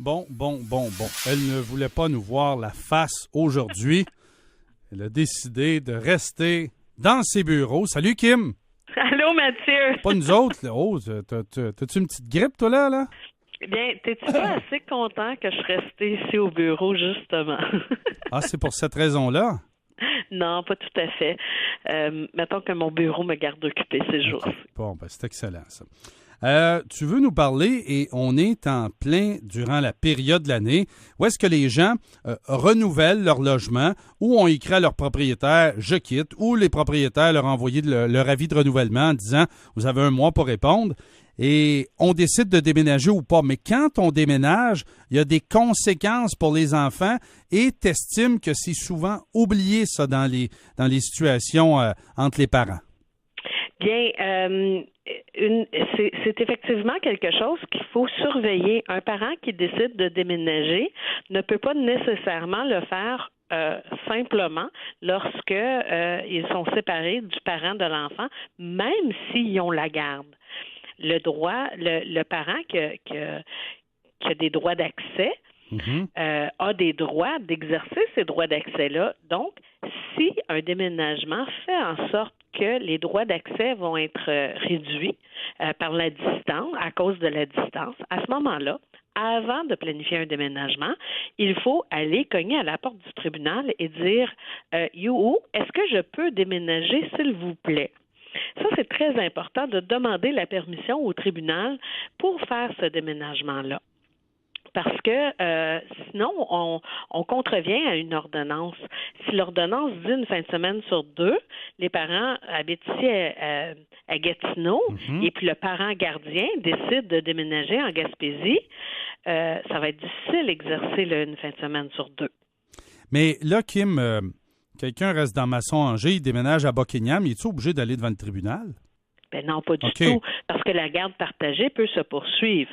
Bon. Elle ne voulait pas nous voir la face aujourd'hui. Elle a décidé de rester dans ses bureaux. Salut, Kim! Allô, Mathieu! Pas nous autres, là. Oh, t'as-tu une petite grippe, toi, là? Eh bien, t'es-tu pas assez content que je suis restée ici au bureau, justement? Ah, c'est pour cette raison-là? Non, pas tout à fait. Mettons que mon bureau me garde occupé ces jours. Bon, c'est excellent, ça. Tu veux nous parler, et on est en plein durant la période de l'année, où est-ce que les gens renouvellent leur logement, ou on écrit à leur propriétaire « je quitte », ou les propriétaires leur envoient leur avis de renouvellement en disant « vous avez un mois pour répondre », et on décide de déménager ou pas. Mais quand on déménage, il y a des conséquences pour les enfants, et t'estimes que c'est souvent oublié, ça, dans les situations entre les parents. Bien, c'est effectivement quelque chose qu'il faut surveiller. Un parent qui décide de déménager ne peut pas nécessairement le faire simplement lorsque ils sont séparés du parent de l'enfant, même s'ils ont la garde. Le parent qui a des droits d'accès a des droits d'exercer ces droits d'accès-là. Donc, si un déménagement fait en sorte que les droits d'accès vont être réduits par la distance, à cause de la distance, à ce moment-là, avant de planifier un déménagement, il faut aller cogner à la porte du tribunal et dire est-ce que je peux déménager, s'il vous plaît? Ça, c'est très important de demander la permission au tribunal pour faire ce déménagement-là. Parce que sinon, on contrevient à une ordonnance. Si l'ordonnance dit une fin de semaine sur 2, les parents habitent ici à Gatineau, et puis le parent gardien décide de déménager en Gaspésie, ça va être difficile d'exercer une fin de semaine sur 2. Mais là, Kim, quelqu'un reste dans Masson-Angers, il déménage à Buckingham, il est-tu obligé d'aller devant le tribunal? Ben non, pas du tout, parce que la garde partagée peut se poursuivre.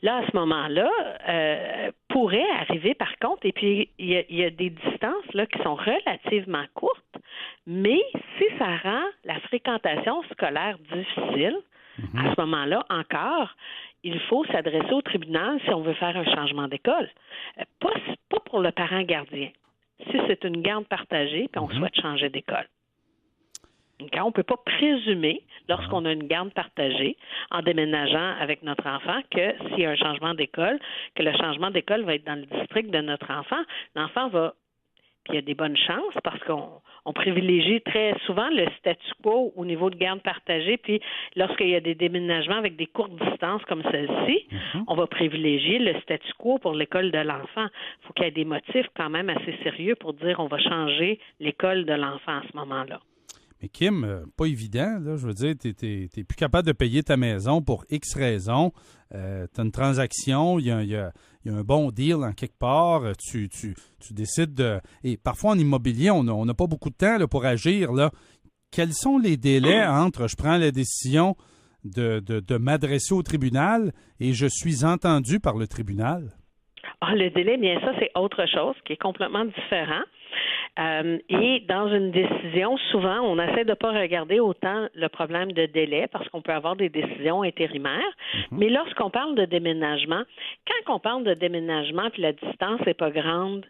Là, à ce moment-là, pourrait arriver, par contre, et puis il y a des distances là qui sont relativement courtes, mais si ça rend la fréquentation scolaire difficile, à ce moment-là, encore, il faut s'adresser au tribunal si on veut faire un changement d'école. Pas pour le parent gardien. Si c'est une garde partagée, puis on souhaite changer d'école. On ne peut pas présumer, lorsqu'on a une garde partagée, en déménageant avec notre enfant, que s'il y a un changement d'école, que le changement d'école va être dans le district de notre enfant. L'enfant va... Puis il y a des bonnes chances parce qu'on privilégie très souvent le statu quo au niveau de garde partagée. Puis lorsqu'il y a des déménagements avec des courtes distances comme celle-ci, on va privilégier le statu quo pour l'école de l'enfant. Il faut qu'il y ait des motifs quand même assez sérieux pour dire on va changer l'école de l'enfant à ce moment-là. Mais Kim, pas évident, là, je veux dire, t'es plus capable de payer ta maison pour X raisons. T'as une transaction, il y a un bon deal en quelque part, tu décides de... Et parfois, en immobilier, on n'a pas beaucoup de temps là, pour agir. Là. Quels sont les délais entre je prends la décision de m'adresser au tribunal et je suis entendu par le tribunal? Le délai, bien ça, c'est autre chose qui est complètement différent. Et dans une décision, souvent, on essaie de ne pas regarder autant le problème de délai parce qu'on peut avoir des décisions intérimaires. Mais lorsqu'on parle de déménagement, quand on parle de déménagement puis la distance n'est pas grande,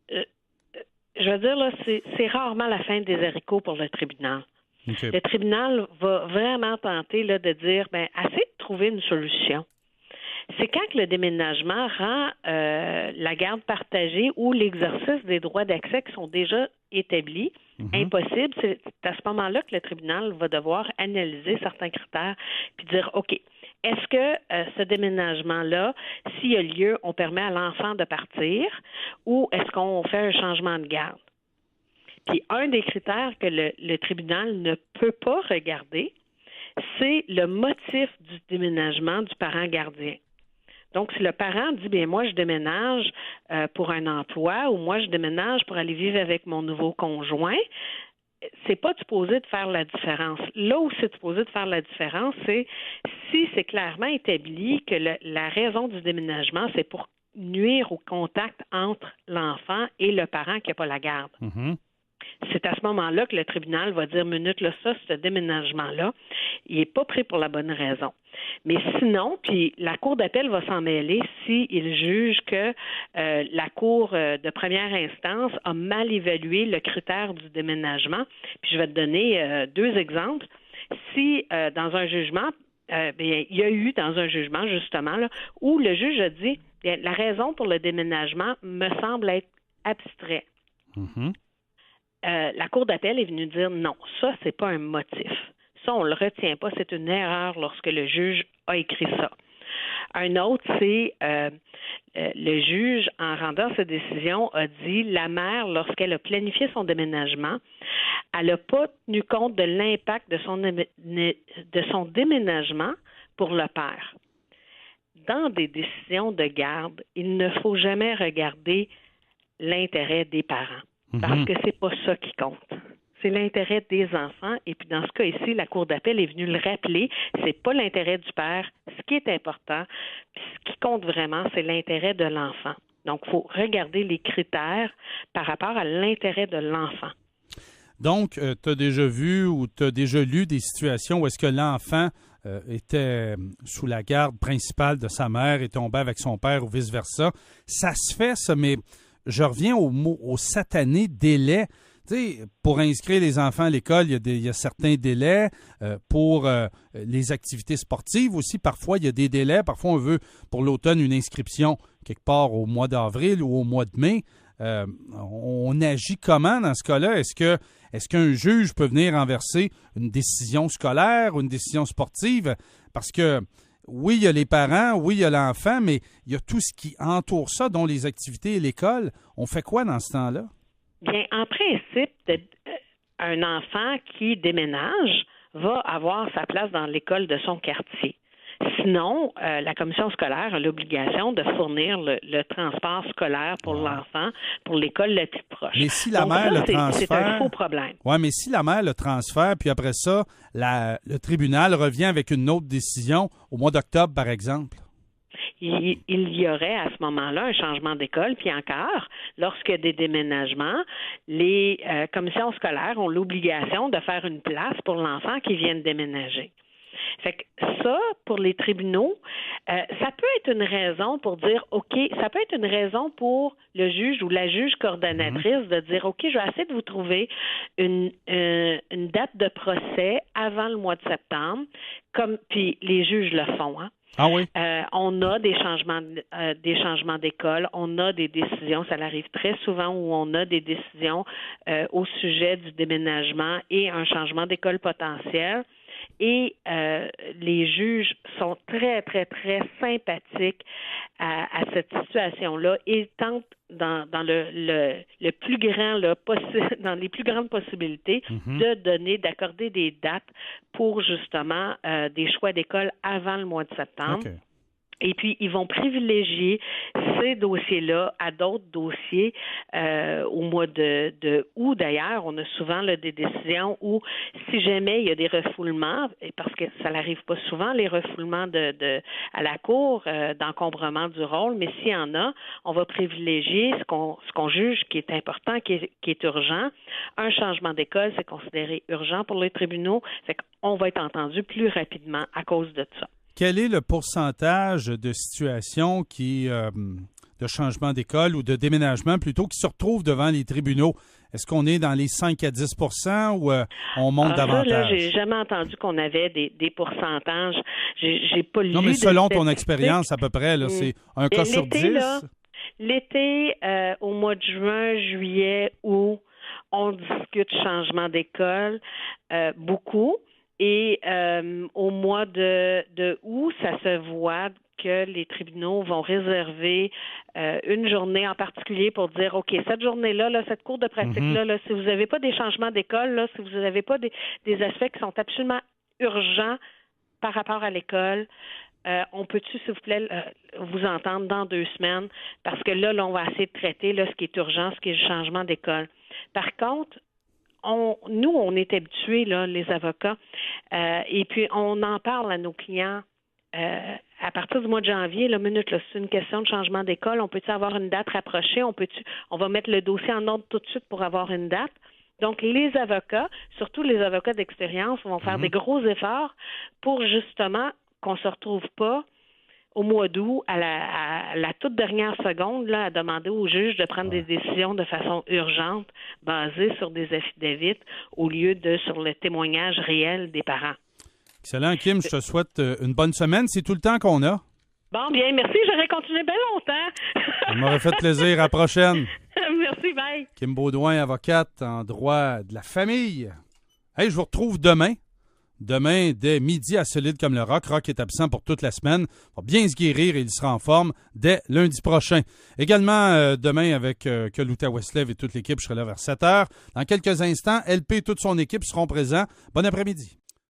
je veux dire, là, c'est rarement la fin des haricots pour le tribunal. Okay. Le tribunal va vraiment tenter là, de dire, assez de trouver une solution. C'est quand le déménagement rend la garde partagée ou l'exercice des droits d'accès qui sont déjà établis impossible. C'est à ce moment-là que le tribunal va devoir analyser certains critères puis dire, OK, est-ce que ce déménagement-là, s'il y a lieu, on permet à l'enfant de partir ou est-ce qu'on fait un changement de garde? Puis un des critères que le tribunal ne peut pas regarder, c'est le motif du déménagement du parent gardien. Donc, si le parent dit, moi, je déménage pour un emploi ou moi, je déménage pour aller vivre avec mon nouveau conjoint, c'est pas supposé de faire la différence. Là où c'est supposé de faire la différence, c'est si c'est clairement établi que la raison du déménagement, c'est pour nuire au contact entre l'enfant et le parent qui n'a pas la garde. c'est à ce moment-là que le tribunal va dire, minute, là, ça, ce déménagement-là, il n'est pas pris pour la bonne raison. Mais sinon, puis la Cour d'appel va s'en mêler s'il juge que la Cour de première instance a mal évalué le critère du déménagement. Puis je vais te donner 2 exemples. Si dans un jugement, il y a eu dans un jugement, justement, là, où le juge a dit, bien, la raison pour le déménagement me semble être abstrait. Mhm. La Cour d'appel est venue dire non, ça, c'est pas un motif. Ça, on le retient pas. C'est une erreur lorsque le juge a écrit ça. Un autre, c'est le juge, en rendant sa décision, a dit la mère, lorsqu'elle a planifié son déménagement, elle n'a pas tenu compte de l'impact de son déménagement pour le père. Dans des décisions de garde, il ne faut jamais regarder l'intérêt des parents. Parce que c'est pas ça qui compte. C'est l'intérêt des enfants. Et puis, dans ce cas ici, la Cour d'appel est venue le rappeler. C'est pas l'intérêt du père. Ce qui est important, puis ce qui compte vraiment, c'est l'intérêt de l'enfant. Donc, il faut regarder les critères par rapport à l'intérêt de l'enfant. Donc, tu as déjà vu ou tu as déjà lu des situations où est-ce que l'enfant était sous la garde principale de sa mère et tombait avec son père ou vice-versa. Ça se fait, ça, mais je reviens au satané délai. Tu sais, pour inscrire les enfants à l'école, il y a certains délais. Pour les activités sportives aussi, parfois, il y a des délais. Parfois, on veut, pour l'automne, une inscription quelque part au mois d'avril ou au mois de mai. On agit comment dans ce cas-là? Est-ce qu'un juge peut venir renverser une décision scolaire ou une décision sportive? Parce que oui, il y a les parents, oui, il y a l'enfant, mais il y a tout ce qui entoure ça, dont les activités et l'école. On fait quoi dans ce temps-là? Bien, en principe, un enfant qui déménage va avoir sa place dans l'école de son quartier. Sinon, la commission scolaire a l'obligation de fournir le transport scolaire pour l'enfant, pour l'école la plus proche. Mais si la Donc, mère ça, le transfère... c'est un faux problème. Oui, mais si la mère le transfère, puis après ça, le tribunal revient avec une autre décision au mois d'octobre, par exemple? Il y aurait à ce moment-là un changement d'école. Puis encore, lorsqu'il y a des déménagements, les commissions scolaires ont l'obligation de faire une place pour l'enfant qui vient de déménager. Fait que ça, pour les tribunaux, ça peut être une raison pour dire, OK, ça peut être une raison pour le juge ou la juge coordonnatrice de dire, OK, je vais essayer de vous trouver une date de procès avant le mois de septembre, puis les juges le font, hein. Ah oui? On a des changements d'école, on a des décisions, ça arrive très souvent où on a des décisions au sujet du déménagement et un changement d'école potentiel. Et les juges sont très, très, très sympathiques à cette situation-là et tentent dans le plus grand dans les plus grandes possibilités d'accorder des dates pour justement des choix d'école avant le mois de septembre. Okay. Et puis, ils vont privilégier ces dossiers-là à d'autres dossiers au mois de août. D'ailleurs, on a souvent là, des décisions où, si jamais il y a des refoulements, parce que ça n'arrive pas souvent, les refoulements à la cour d'encombrement du rôle, mais s'il y en a, on va privilégier ce qu'on juge qui est important, qui est urgent. Un changement d'école, c'est considéré urgent pour les tribunaux. Fait qu'on va être entendu plus rapidement à cause de ça. Quel est le pourcentage de situations de changement d'école ou de déménagement plutôt qui se retrouvent devant les tribunaux? Est-ce qu'on est dans les 5 à 10 ou on monte davantage? Ça, là, j'ai jamais entendu qu'on avait des pourcentages. J'ai pas lu. Non, mais selon ton expérience, à peu près, là, c'est un cas sur 10? Là, l'été, au mois de juin, juillet, août, on discute changement d'école beaucoup. Et au mois de août, ça se voit que les tribunaux vont réserver une journée en particulier pour dire, OK, cette journée-là, cette cour de pratique-là, si vous n'avez pas des changements d'école, là, si vous n'avez pas des aspects qui sont absolument urgents par rapport à l'école, on peut-tu, s'il vous plaît, vous entendre dans 2 semaines? Parce que là, on va essayer de traiter là, ce qui est urgent, ce qui est le changement d'école. Par contre, nous, on est habitués, là, les avocats, et puis on en parle à nos clients à partir du mois de janvier, c'est une question de changement d'école. On peut-tu avoir une date rapprochée? On va mettre le dossier en ordre tout de suite pour avoir une date. Donc, les avocats, surtout les avocats d'expérience, vont faire des gros efforts pour justement qu'on ne se retrouve pas au mois d'août, à la toute dernière seconde, là, à demander au juge de prendre des décisions de façon urgente, basées sur des affidavits, au lieu de sur le témoignage réel des parents. Excellent, Kim. Je te souhaite une bonne semaine. C'est tout le temps qu'on a. Bon, bien, merci. J'aurais continué bien longtemps. Ça m'aurait fait plaisir. À la prochaine. Merci, bye. Kim Baudouin, avocate en droit de la famille. Hey, je vous retrouve demain. Demain, dès midi à Solide comme le Rock. Rock est absent pour toute la semaine. Il va bien se guérir et il sera en forme dès lundi prochain. Également, demain, avec Kaluta Westlev et toute l'équipe, je serai là vers 7h. Dans quelques instants, LP et toute son équipe seront présents. Bon après-midi.